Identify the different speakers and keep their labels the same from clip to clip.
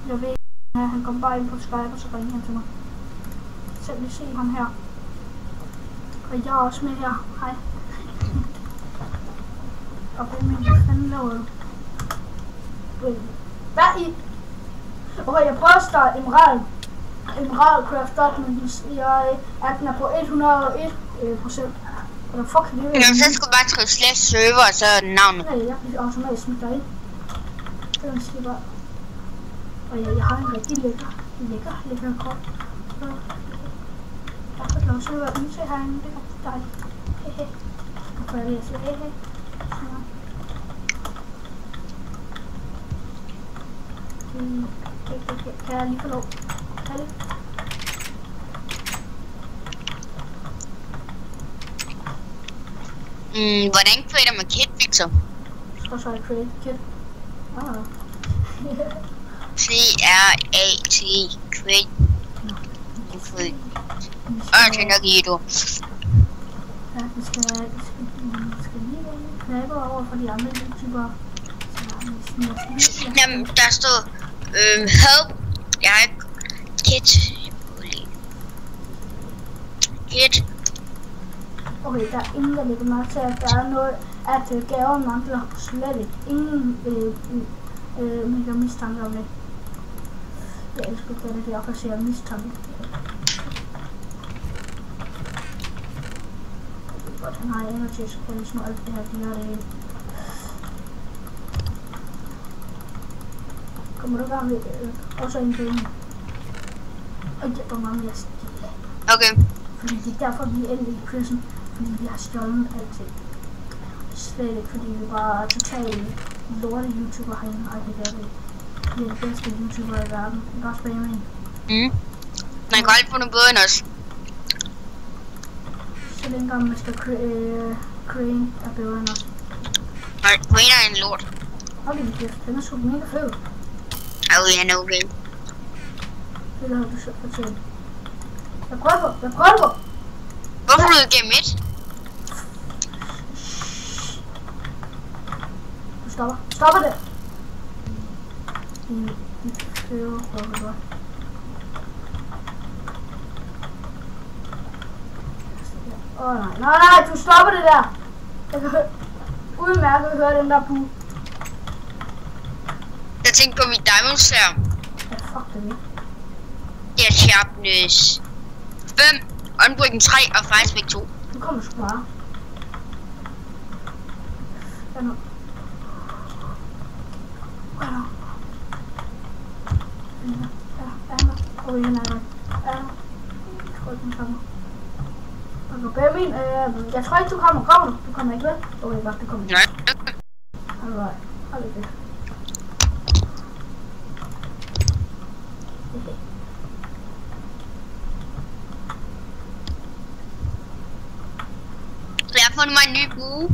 Speaker 1: Jeg ved, han kom bare ind på Skype, og så ringede han til mig. Selv lige se ham her. Og jeg er også med her. Hej. Og hvad fanden laver du? Hvad i? Okay, jeg prøver at starte Emerald Craft op, men den er på 101%. Eller fuck det.
Speaker 2: Jamen, så skal du bare skrive /server, og så navnet.
Speaker 1: Ja, jeg bliver automatisk smidt derind. Den skal bare. Og jeg har en rigtig lækker krop. Jeg får lov til at være ude til herinde, det er rigtig dejligt. Hehe. Nu får jeg lige at sige hehe. Kan jeg lige få lov? Kan jeg
Speaker 2: lige? Hvordan creater man kit, Victor?
Speaker 1: Så jeg create kit.
Speaker 2: C-R-A-T create. Okay, nok i du.
Speaker 1: Ja, vi skal lige knappe over for de andre YouTubere.
Speaker 2: Jamen, der står help. Jeg har kit. Kit.
Speaker 1: Okay, der er ingen, der lægger mærke til, at der er noget, at gaver mangler slet ikke. Ingen mega mistanke om det. Jeg elsker det, det er også at sige mistanke. Godt, han har energy, så kan jeg små alt det her, de har det hele. Kommer du bare med også en game? Og det var meget mere stille.
Speaker 2: Okay.
Speaker 1: Fordi det er derfor, vi er endelig i prison. Fordi vi har stjålet alting. Slet ikke, fordi vi var totalt lorte YouTuber herinde. Ej, det gør vi. Vi er de bedste YouTubere i verden. Det er også bare hjemme.
Speaker 2: Man kan aldrig få noget bedre end os.
Speaker 1: Så dengang man skal Crane er bedre end os.
Speaker 2: Nej, Crane er en lort.
Speaker 1: Hold din kæft, den er sgu mega fed.
Speaker 2: Han er okay.
Speaker 1: Det har du selv fortjent. Jeg prøver på.
Speaker 2: Hvorfor er du igennem et?
Speaker 1: Du stopper det. De fede røver. Nej, du stopper det der. Jeg kan udmærket høre den der bu.
Speaker 2: Jeg tænkte på mit diamonds her.
Speaker 1: Ja, fuck det.
Speaker 2: Det er sharpness 5, unbreaking 3 og firespec 2.
Speaker 1: Nu kommer sgu bare. Hvad nu? Okay, den er der. Jeg tror ikke, den kommer. Okay, Benjamin, jeg tror ikke, du kommer. Kommer du? Du kommer ikke, vel? Okay, godt, du kommer ikke.
Speaker 2: Nej.
Speaker 1: Alright, hold det.
Speaker 2: Jeg har fundet mig en ny bue.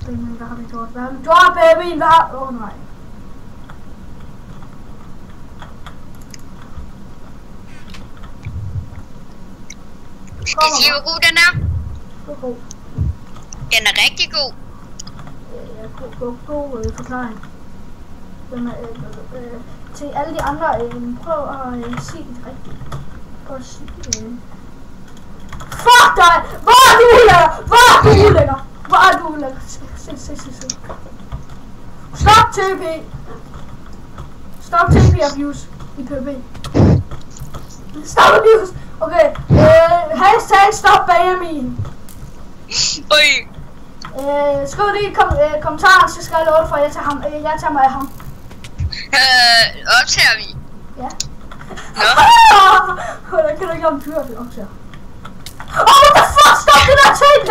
Speaker 1: Benjamin, hvad har vi gjort? Hvad har vi gjort, Benjamin? Hvad har... Åh, nej.
Speaker 2: Skal jeg sige, hvor god den er?
Speaker 1: God.
Speaker 2: Den er rigtig god.
Speaker 1: God forklaring. Den er, til alle de andre, prøv at sige det rigtigt. Prøv at sige fuck dig! Hvor er du ulækker? Se. Stop TP! Stop TP abuse i PvP. Stop abuse! Okay, hashtag stop Benjamin.
Speaker 2: Oj.
Speaker 1: Skriv lige i kommentaren, så skal jeg love det for, jeg tager mig af ham.
Speaker 2: Optager vi?
Speaker 1: Ja.
Speaker 2: Nå.
Speaker 1: Hvordan kan du ikke have en fyr, vi optager? What the fuck, stop det der TP!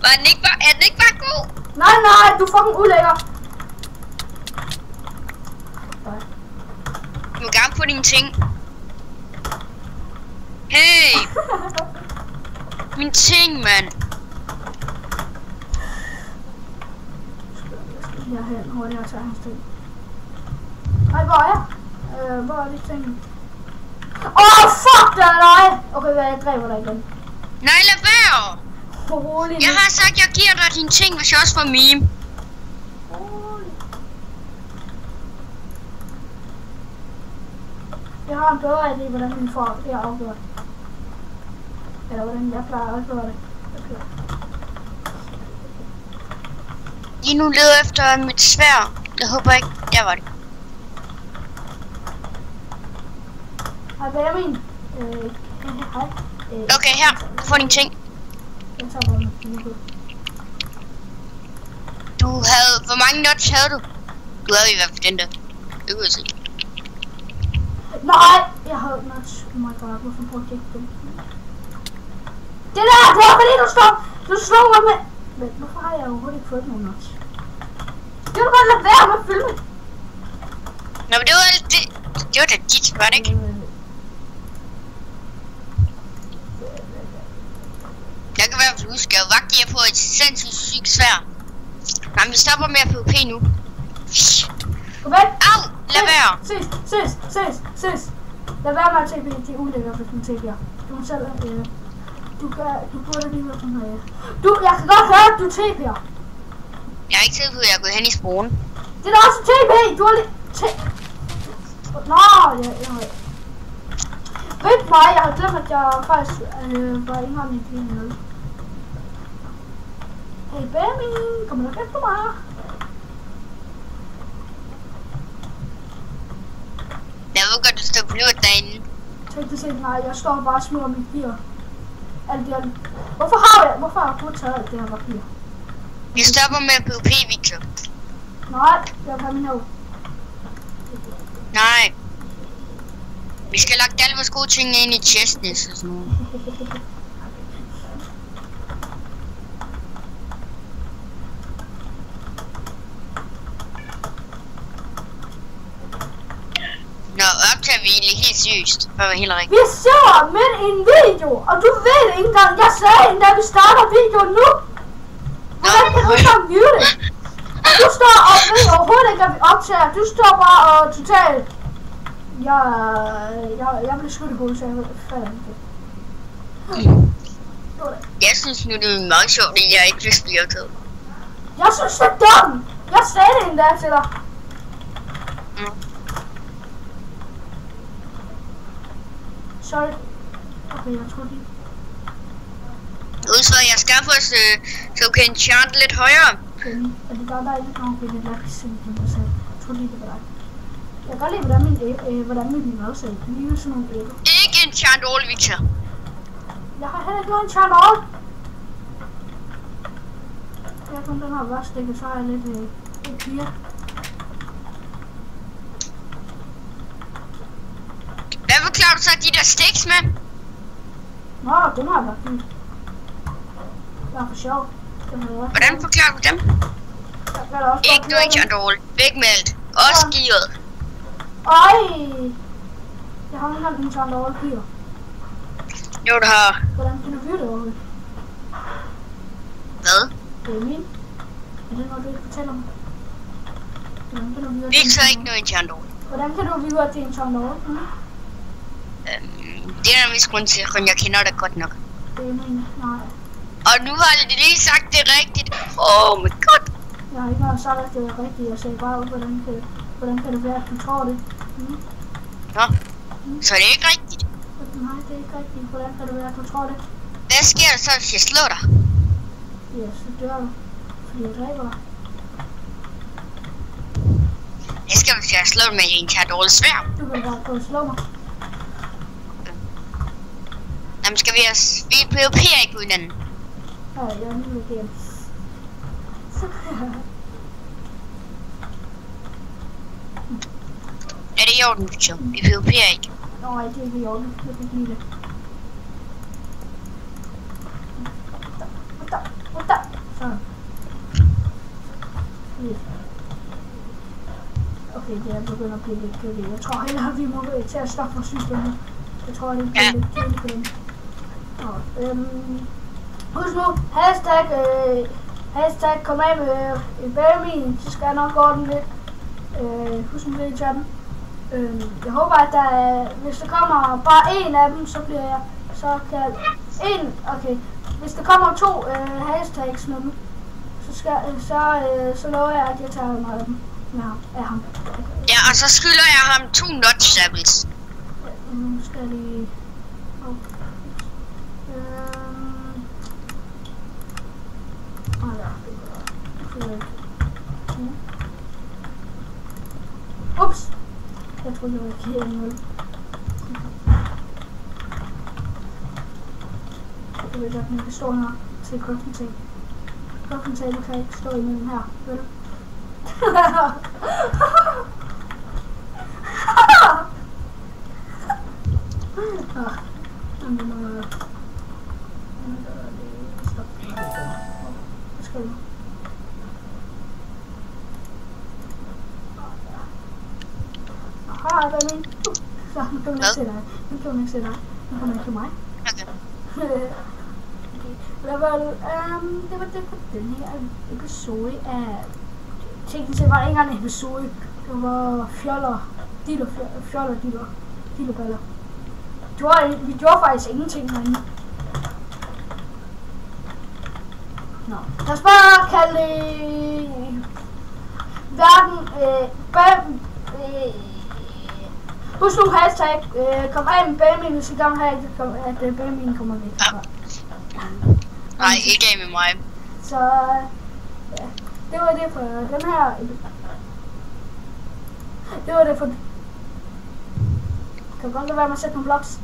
Speaker 2: Er den ikke bare god?
Speaker 1: Nej, du er fucking ulækker.
Speaker 2: Du må gerne få dine ting. Hey! Min ting, mand.
Speaker 1: Jeg er hen hurtigere til hans ting. Nej, hvor er jeg? Hvor er de ting? Fuck dig, nej! Okay, jeg dræber dig igen.
Speaker 2: Nej, lad være!
Speaker 1: Rolig.
Speaker 2: Jeg har sagt, jeg giver dig dine ting, hvis jeg også får meme.
Speaker 1: Rolig. har en bedre idé, hvordan vi får det afgjort. Eller hvordan jeg plejer at gøre det.
Speaker 2: Lige nu leder efter mit sværd. Jeg håber ikke, der var det.
Speaker 1: Hej Benjamin. Hej.
Speaker 2: Okay, her. Du får dine ting.
Speaker 1: Jeg tager bare med kigge.
Speaker 2: Du havde... Hvor mange nuts havde du? Du havde i hvert fald den der. Det kunne jeg se.
Speaker 1: Nej! Jeg havde nuts. Oh my god, hvorfor brugte jeg ikke dem? Det der! Det var fordi du slår mig med... Men hvorfor har jeg overhovedet ikke fået nogen nuts? Det var bare lade være med at følge med.
Speaker 2: Nå, men det var det. Det var da dit, var det ikke? Jeg kan i hvert fald huske, at vagt jer på et sindssygt sygt sværd. Nej, vi stopper med at PvP nu.
Speaker 1: Kom væk!
Speaker 2: Au! Lad være!
Speaker 1: Ses! Lad være med at TP, det er ulækkert, hvis man TP'er. Du må selv, du burde lige være sådan her. Jeg kan godt høre, at du TP'er.
Speaker 2: Jeg er ikke sikker på, at jeg er gået hen i sporen.
Speaker 1: Det er da også TP! Du har lige... Nå, Rip mig, jeg har glemt, at jeg faktisk var indrømmet i bilen med. Hey Benjamin, kommer du efter mig?
Speaker 2: Jeg ved godt, du står på lurt derinde.
Speaker 1: Teknisk set, nej, jeg står bare og smider mit papir. Alt det andet. Hvorfor har du taget alt det her papir?
Speaker 2: Vi stopper med at PvP, Victor.
Speaker 1: Nej, jeg vil have min hav.
Speaker 2: Nej. Vi skal lagt alle vores gode ting ind i chestness og sådan noget. Nå, optager vi egentlig helt seriøst, for at være helt rigtigt.
Speaker 1: Vi sidder midt i en video, og du ved ikke engang, jeg sagde endda, at vi starter videoen nu. Hvordan kan du ikke mute det? Du står og ved overhovedet ikke, at vi optager. Du står bare og totalt... Jeg blev skudt i hovedet, så jeg falder ikke.
Speaker 2: Jeg synes nu, det er meget sjovt, at jeg ikke vil spille optaget.
Speaker 1: Jeg synes, det er dumt. Jeg sagde det endda til dig. Sorry. Okay, jeg tror lige.
Speaker 2: Så jeg skaffer os, så du kan enchant lidt højere.
Speaker 1: Okay, er det bare dig, der kan blive lidt simpelthen på sig? Jeg tror lige, det var dig. Jeg kan godt lide, hvordan min mad ser ud. Det ligner sådan nogle æbler.
Speaker 2: Ikke enchant all, Victor.
Speaker 1: Jeg har heller ikke noget enchant all. Jeg har kun den her værstik, så har jeg lidt piger.
Speaker 2: Hvad forklarer du så de der sticks med?
Speaker 1: Nå, den har jeg lagt ud. Det er for sjov.
Speaker 2: Hvordan forklarer du dem? Ikke noget enchant all. Væk med alt. Også gearet.
Speaker 1: Øj! Jeg har ikke en enchant all piger.
Speaker 2: Jo, du har.
Speaker 1: Hvordan kan du vide det overhovedet?
Speaker 2: Hvad?
Speaker 1: Det er min. Er det noget, du ikke fortæller mig? Hvordan kan du vide,
Speaker 2: Det er så ikke noget enchant all.
Speaker 1: Hvordan kan du vide, at det er enchant all?
Speaker 2: Det er der vist grund til, at jeg kender det godt nok.
Speaker 1: Det er min. Nej.
Speaker 2: Og nu har de lige sagt det rigtigt. Oh my god.
Speaker 1: Jeg har ikke engang sagt, at det er rigtigt. Jeg sagde bare, hvordan kan det være, at du tror det?
Speaker 2: Nå, så det er ikke rigtigt.
Speaker 1: Nej, det er ikke rigtigt. Hvordan kan det være, at du tror det?
Speaker 2: Hvad sker der så, hvis jeg slår dig?
Speaker 1: Ja, så dør du. Fordi jeg dræber dig.
Speaker 2: Jeg skal, hvis jeg slår med en kære dårlig svær.
Speaker 1: Du kan bare prøve at slå mig.
Speaker 2: Jamen skal vi PvP ikke uden anden?
Speaker 1: Ja, jeg er nu igen.
Speaker 2: Er det i orden, Victor? Vi PvP ikke.
Speaker 1: Nej, det er ikke i orden. Jeg fik lige det. Sådan. Okay, det er begyndt at blive lidt kedeligt. Jeg tror hellere, vi må til at stoppe for systemet. Jeg tror, det bliver lidt kedeligt for dem. Husk nu, hashtag kom af med Benjamin, så skal jeg nok gå den lidt. Husk nu det i chatten. Jeg håber, at hvis der kommer bare en af dem, så bliver jeg, så kan okay. Hvis der kommer 2 hashtags med dem, så lover jeg, at jeg tager noget af dem. Af ham.
Speaker 2: Ja, og så skylder jeg ham 2 nut samples.
Speaker 1: Nu skal lige... Ups! Jeg troede, det var ikke helt nul. Jeg ved godt, at man kan stå her til crafting table. Crafting table kan ikke stå imellem her, ved du? Hej, Benny. Så, nu kan man ikke se dig. Nu kan man ikke se dig. Nu kan man ikke se mig.
Speaker 2: Okay.
Speaker 1: Det var det for den her episode af... Teknisk set var det ikke engang en episode. Det var fjoller. Dillerballer. Vi gjorde faktisk ingenting herinde. Nå. Lad os bare kalde det... Husk nu hashtag, kom af med Benjamin, hvis I gerne vil have, at Benjamin kommer væk.
Speaker 2: Nej, ikke af med mig.
Speaker 1: Så ja, det var det for den her. Det var det for... Kan du godt lade være med at sætte nogle vlogs?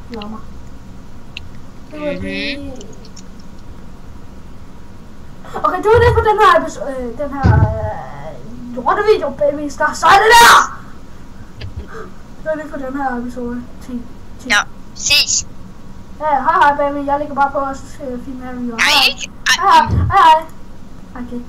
Speaker 1: Lad mig. Det var det... Okay, det var det for den her episode, den her lortevideo, baby, så er det der! Det var det for den her episode. 10.
Speaker 2: Ja, ses.
Speaker 1: Ja, hej baby, jeg ligger bare på og så filmer jeg video.
Speaker 2: Nej, ikke.
Speaker 1: Hej. Okay.